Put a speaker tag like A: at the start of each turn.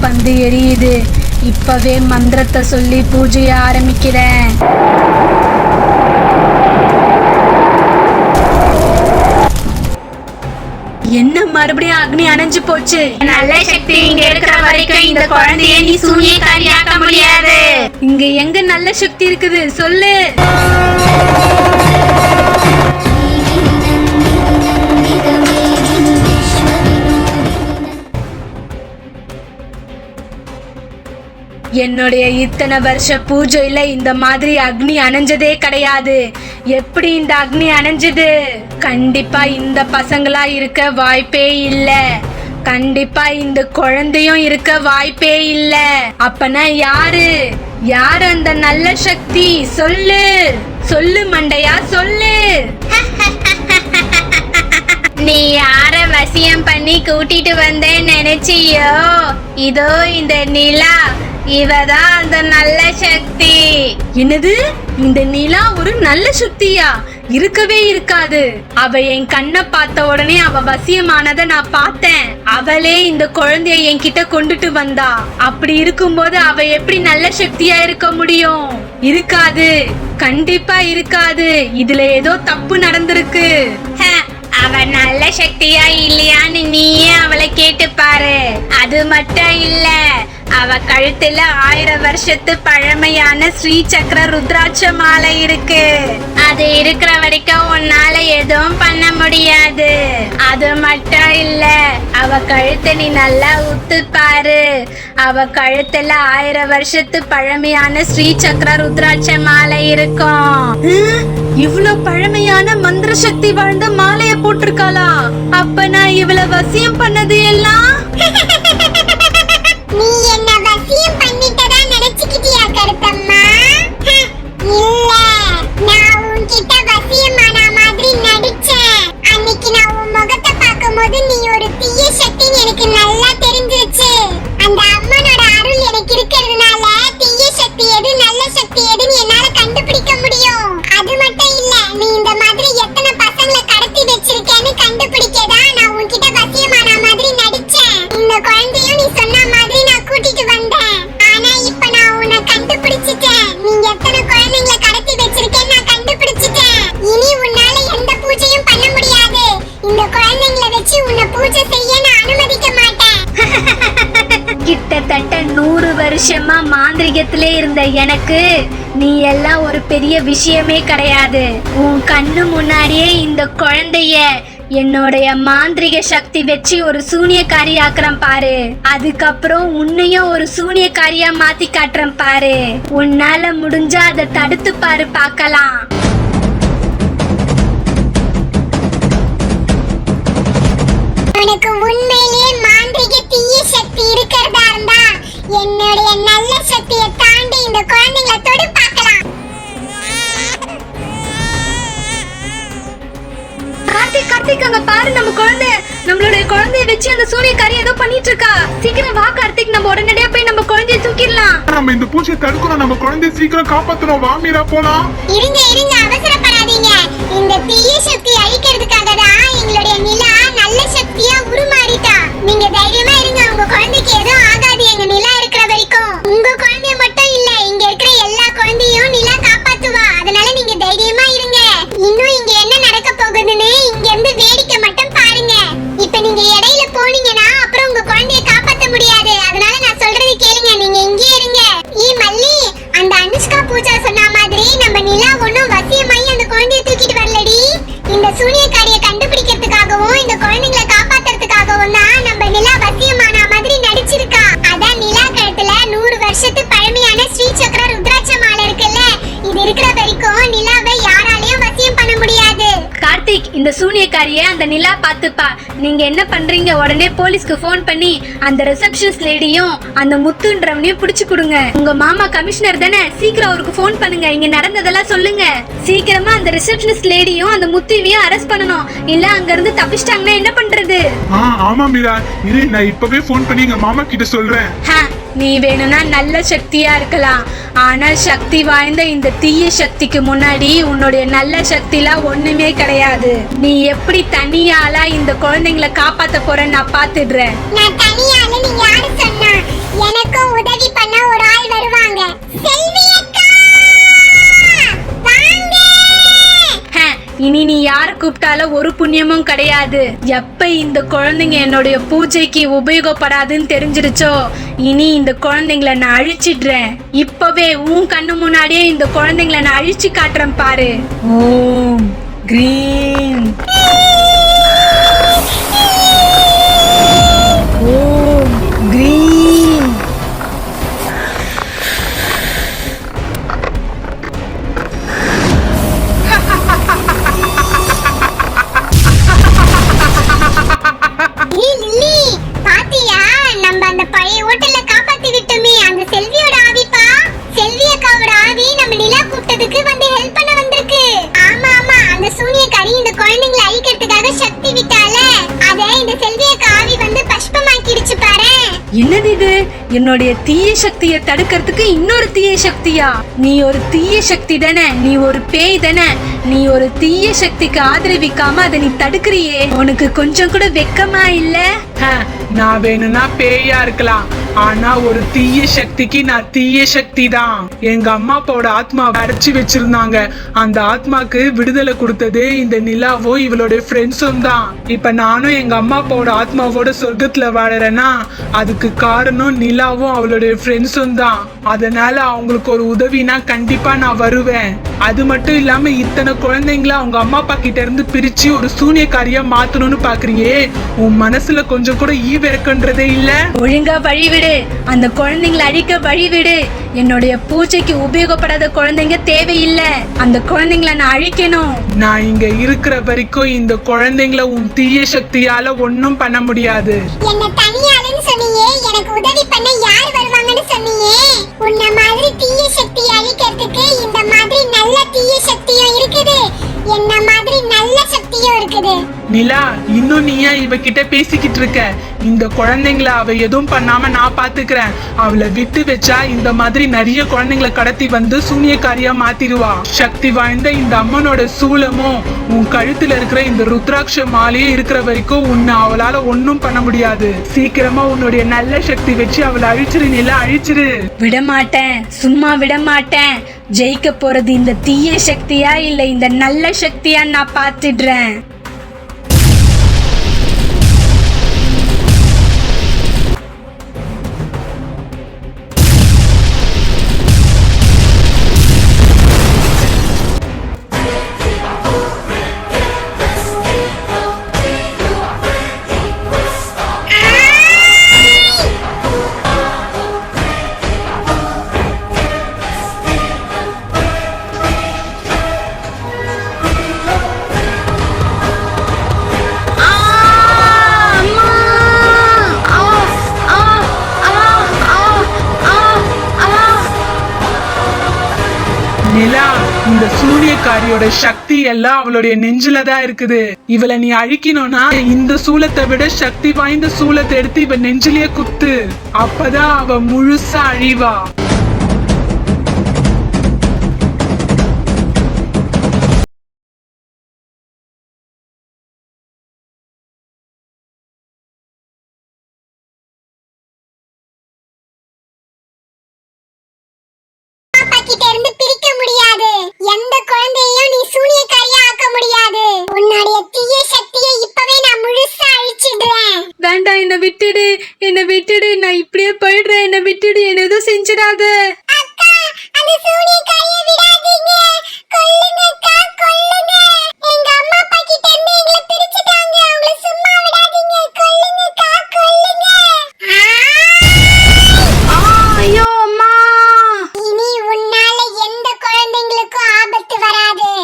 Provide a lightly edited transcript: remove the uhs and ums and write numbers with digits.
A: பந்து எரியுது. இப்பவே மந்திரத்தை சொல்லி பூஜைய ஆரம்பிக்கிறேன். என்ன மறுபடியும் அக்னி அணைஞ்சு போச்சு?
B: நல்ல சக்தி இங்க இருக்கிற வரைக்கும் இந்த குழந்தைய நீ சூனியக்காரியாக்க முடியாது.
A: இங்க எங்க நல்ல சக்தி இருக்குது சொல்லு. என்னுடைய இத்தனை வருஷ பூஜையில இந்த மாதிரி அக்னி அணைஞ்சதே கிடையாது. எப்படி இந்த அக்னி அணைஞ்சது? கண்டிப்பா இந்த பசங்களா இருக்க வாய்ப்பே இல்ல. கண்டிப்பா இந்த குழந்தையும் இருக்க வாய்ப்பே இல்ல. அப்பனா யாரு யாரு அந்த நல்ல சக்தி? சொல்லு சொல்லு மண்டையா சொல்லு.
B: நீ யார வசியம் பண்ணி கூட்டிட்டு வந்தேன்னு நினைச்சியோ? இதோ இந்த நிலா, இவதான் அந்த நல்ல சக்தி.
A: என்னது? இந்த நிலா ஒரு நல்ல சக்தியா? இருக்கவே இருக்காது. அவ என் கண்ணை பார்த்த உடனே அவ வசியமானத நான் பார்த்தேன். அவளே இந்த குழந்தைய என்கிட்ட கொண்டுட்டு வந்தா. அப்படி இருக்கும்போது அவ எப்படி நல்ல சக்தியா இருக்க முடியும்? இருக்காது, கண்டிப்பா இருக்காது. இதுல ஏதோ தப்பு நடந்திருக்கு.
B: அவ நல்ல சக்தியா இல்லையான்னு நீயே அவளை கேட்டு பாரு. அது மட்டும் இல்ல, அவ கழுத்துல 1000 வருஷத்து பழமையான ஸ்ரீ சக்கர ருத்ராட்ச மாலை இருக்கு. அது இருக்கிற வரைக்கும் உன்னால எதுவும் பண்ண முடியாது. அது மட்டும் இல்ல, அவ கழுத்தை நீ நல்லா உத்து பாரு. அவ கழுத்துல 1000 வருஷத்து பழமையான ஸ்ரீ சக்கர ருத்ராட்ச மாலை இருக்கும்.
A: இவ்வளவு பழமையான மந்திர சக்தி வாழ்ந்த மாலைய போட்டிருக்காளா? அப்ப நான் இவளை வசியம் பண்ணது எல்லாம்
C: நீ என்ன வசியம் பண்ணிட்டதா நினைச்சுக்கிட்டியா கருத்தம்மா? இல்ல, நான் உன்கிட்ட வசியமான மாதிரி நடிச்சேன். அன்னைக்கு நான் உன் முகத்தை பார்க்கும்போது நீ ஒரு தீய சக்தின்னு எனக்கு நல்லா தெரிஞ்சிருச்சு. அந்த அம்மனோட அருள் எனக்கு இருக்கிறதுனால தீய சக்தி எது நல்ல சக்தி எதுன்னு என்னால கண்டுபிடிக்க முடியும். அது மட்டும் இல்ல, நீ இந்த மாதிரி எத்தனை பசங்களை கடத்தி வச்சிருக்கேன்னு கண்டுபிடிக்கதான் நான் உன்கிட்ட வசியமான மாதிரி நடிச்சேன். இந்த குழந்தையும் நீ சொன்ன மாதிரி நான் கூட்டிட்டு வந்தேன். ஆனா இப்ப நான் உன்னை கண்டுபிடிச்சிட்டேன். நீ எத்தனை குழந்தைங்களை கடத்தி வச்சிருக்கேன்னு நான் கண்டுபிடிச்சிட்டேன். இனி உன்னால எந்த பூஜையும் பண்ண முடியாது. இந்த குழந்தைங்களை வச்சு உன்னை பூஜை செய்ய நான் அனுமதிக்க மாட்டேன்.
A: கிட்டத்தட்ட 100 வருஷமா மாந்திரிகத்திலே இருந்த எனக்கு நீ எல்லாம் ஒரு பெரிய விஷயமே கிடையாது. உன் கண்ணு முன்னாடியே இந்த குழந்தைய என்னோடைய மாந்திரிக சக்தி வச்சு ஒரு சூனியக்காரி ஆக்குறேன் பாரு. அதுக்கப்புறம் உன்னையும் ஒரு சூனியக்காரியா மாத்தி காட்டுறேன் பாரு. உன்னால முடிஞ்சா அதை தடுத்து பாரு, பார்க்கலாம்.
C: உனக்கு உண்மையிலேயே மாந்திரிக தீய சக்தி இருக்கிறதா இருந்தா என்னுடைய நல்ல சக்தியை தாண்டி இந்த குழந்தைங்களை தொடு பார்க்கலாம்.
A: கார்த்திக் அங்க பாரு, நம்மளுடைய குழந்தைய வச்சு அந்த சூரியக்காரி ஏதோ பண்ணிட்டு இருக்கா. சீக்கிரம் வா கார்த்திக், நம்ம உடனடியா போய் நம்ம குழந்தைய தூக்கிடலாம்.
D: நம்ம இந்த பூஜையை தடுக்கணும். நம்ம குழந்தைய சீக்கிரம் காப்பாத்தணும். வா மீரா போலாம்.
C: இருங்க அவசரப்படாதீங்க. இந்த தீய சக்தி அழிக்கிறதுக்காக தான் எங்களுடைய நிலா நல்ல சக்தியா உருமாறிட்டா. நீங்க தைரியமா இருங்க. உங்க குழந்தைக்கு எதுவும் ஆகாது. எங்க நிலா இருக்கிற வரைக்கும் உங்க குழந்தைய மட்டும் இல்ல, இங்க இருக்கிற எல்லா குழந்தையும் நிலா காப்பாத்துவா. அதனால நீங்க தைரியமா இருங்க. இன்னும் இங்க என்ன நடக்க போகுதுன்னு இங்க இருந்து வேடிக்கை மட்டும் பாருங்க. இப்ப நீங்க இடையில போனீங்கன்னா அப்புறம் உங்க குழந்தைய காப்பாத்த முடியாது. அதனால நான் சொல்றது கேளுங்க. நீங்க இங்கே இருங்க. மல்லி, அந்த அனுஷ்கா பூஜா சொன்ன மாதிரி நம்ம நிலா ஒண்ணும் வசியமாயி அந்த குழந்தைய தூக்கிட்டு வரலடி. இந்த சூனியக்காரியை கண்டுபிடிக்கிறதுக்காகவும் இந்த குழந்தைங்களை காப்பாத்துறதுக்காகவும் தான் நம்ம நிலா வசியமான மாதிரி நடிச்சிருக்கா. அதான் நிலா கழுத்துல 100 வருஷத்து பழமையான ஸ்ரீ சக்கர ருத்ராட்ச மாலை இருக்குல்ல, இது இருக்கிற வரைக்கும் நிலாவை யாராலையும் வசியம் பண்ண முடியாது.
A: கார்த்திக், இந்த சூனியக்காரிய அந்த நிலா பாத்துப்பா. நீங்க என்ன பண்றீங்க? உடனே போலீஸ்க்கு போன் பண்ணி அந்த ரிசப்ஷனிஸ்ட் லேடியும் அந்த முத்துன்றவனையும் புடிச்சு கொடுங்க. உங்க மாமா கமிஷனர் தானே, சீக்கிரம் அவருக்கு போன் பண்ணுங்க. இங்க நடந்ததெல்லாம் சொல்லுங்க. சீக்கிரமா அந்த ரிசப்ஷனிஸ்ட் லேடியும் அந்த முத்துவையும் அரெஸ்ட் பண்ணணும். இல்ல அங்க இருந்து தப்பிச்சிட்டாங்கன்னா என்ன பண்றது?
D: ஆமா மீரா, இரு, நான் இப்பவே போன் பண்ணி எங்க மாமா கிட்ட சொல்றேன்.
A: நீ வேணும்னா நல்ல சக்தியா இருக்கலாம். ஆனா சக்தி வாய்ந்த இந்த தீய சக்திக்கு முன்னாடி உன்னுடைய நல்ல சக்திலாம் ஒண்ணுமே கிடையாது. நீ எப்படி தனியாளா இந்த குழந்தைங்களை காப்பாத்த போறேன்னு நான் பாத்துடுறேன்.
C: நான் தனியாளு நீ யாரு சொன்னா?
A: போட்டால ஒரு புண்ணியமும் கிடையாது. எப்ப இந்த குழந்தைங்க என்னுடைய பூஜைக்கு உபயோகப்படாதுன்னு தெரிஞ்சிருச்சோ, இனி இந்த குழந்தைங்களை நான் அழிச்சிடுறேன். இப்பவே உன் கண்ணு முன்னாடியே இந்த குழந்தைங்களை நான் அழிச்சு காட்டுறேன் பாரு. ஓம் கிரீம் ஓம் கிரீம்.
C: ஏய் லில்லி, பாத்தியா நம்ம அந்த பழைய ஹோட்டல்ல காப்பாத்தி விட்டோமே அந்த செல்வியோட ஆவிப்பா. செல்வி அக்காவோட ஆவி நம்ம நிலா கூப்பிட்டதுக்கு வந்து ஹெல்ப் பண்ண வந்திருக்கு. ஆமா ஆமா, அந்த சூனியக்காரி இந்த குழந்தைங்களை அழிக்கிறதுக்காக சக்தி விட்டால, அத இந்த செல்வி அக்கா ஆவி வந்து பஷ்பமாக்கிடுச்சு பாரு.
A: என்னது இது? என்னுடைய தீய சக்தியை தடுக்கிறதுக்கு இன்னொரு தீய சக்தியா? நீ ஒரு தீய சக்தி தானே, நீ ஒரு பேய் தானே. நீ ஒரு தீய சக்திக்கு ஆதரவிக்காம அதை நீ தடுக்கிறியே, உனக்கு கொஞ்சம் கூட வெக்கமா இல்ல?
D: நான் வேணும்னா பேயா இருக்கலாம், ஆனா ஒரு தீய சக்திக்கு நான் தீய சக்தி தான். எங்க அம்மா அப்பாவோட ஆத்மா அடைச்சு வச்சிருந்தாங்க. அந்த ஆத்மாக்கு விடுதலை கொடுத்தது இந்த நிலாவும் இவளோட ஃப்ரெண்ட்ஸும் தான். இப்ப நானும் எங்க அம்மா அப்பாவோட ஆத்மாவோட சொர்க்கத்துல வாழறேன்னா அதுக்கு காரணம் நிலாவும் அவளுடைய ஃப்ரெண்ட்ஸும் தான். அதனால அவங்களுக்கு ஒரு உதவினா கண்டிப்பா நான் வருவேன். அது மட்டும் இல்லாம இத்தனை குழந்தைங்கள அவங்க அம்மா அப்பா கிட்ட இருந்து பிரிச்சு ஒரு சூனியக்காரியா மாத்தணும்னு பாக்குறியே, உன் மனசுல கொஞ்சம் கூட ஈவிரக்கன்றதே இல்ல.
A: ஒழுங்கா வழிவிடு, அந்த குழந்தைங்களை அழிக்க வழிவிடு. என்னுடைய பூஜைக்கு உபயோகப்படாத குழந்தைங்க தேவையில்லை, அந்த குழந்தைங்களை நான் அழிக்கணும்.
D: நான் இங்க இருக்கிற வரைக்கும் இந்த குழந்தைங்களை உன் தீய சக்தியால ஒன்னும் பண்ண முடியாது.
C: என்ன தனியாளுன்னு சொன்னியே, எனக்கு உதவி பண்ண யார் வருவாங்கன்னு சொன்னியே. உன்ன மாதிரி தீய சக்தியை அழிக்கிறதுக்கு இந்த மாதிரி நல்ல தீய சக்தியும் இருக்குது, என்ன மாதிரி நல்ல சக்தியும் இருக்குது.
D: நிலா, இன்னும் நீ ஏன் இவகிட்ட பேசிக்கிட்டு இருக்க? இந்த குழந்தைங்கள அவ எதுவும் பண்ணாம நான் பாத்துக்கிறேன். அவளை விட்டு வச்சா இந்த மாதிரி நிறைய குழந்தைங்களை கடத்தி வந்து சூனியக்காரியா மாத்திடுவா. சக்தி வாய்ந்த இந்த அம்மனோட சூலமும் உன் கழுத்துல இருக்கிற இந்த ருத்ராட்ச மாலையும் இருக்கிற வரைக்கும் உன்னை அவளால ஒன்னும் பண்ண முடியாது. சீக்கிரமா உன்னுடைய நல்ல சக்தி வச்சு அவளை அழிச்சிரு நிலா, அழிச்சிரு.
A: விடமாட்டேன், சும்மா விடமாட்டேன். ஜெயிக்க போறது இந்த தீய சக்தியா இல்ல இந்த நல்ல சக்தியா நான் பாத்துடுறேன்.
D: நிலா, இந்த சூனியக்காரியோட சக்தி எல்லாம் அவளுடைய நெஞ்சில தான் இருக்குது. இவளை நீ அழிக்கணும்னா இந்த சூலத்தை விட சக்தி வாய்ந்த சூலத்தை எடுத்து இவ நெஞ்சிலேயே குத்து. அப்பதான் அவ முழுசா அழிவா.
C: கிட்ட இருந்து பிரிக்க முடியாது. எந்த குழந்தையையும் நீ சூனியக்காரியா ஆக்க முடியாது. உன்னுடைய தீய சக்தியை இப்பவே நான் முழுசா அழிச்சிடுறேன்.
A: வேண்டாம், என்னை விட்டுடு, என்னை விட்டுடு. நான் இப்படியே போயிடுறேன், என்னை விட்டுடு, என்ன எதுவும் செஞ்சிடாத.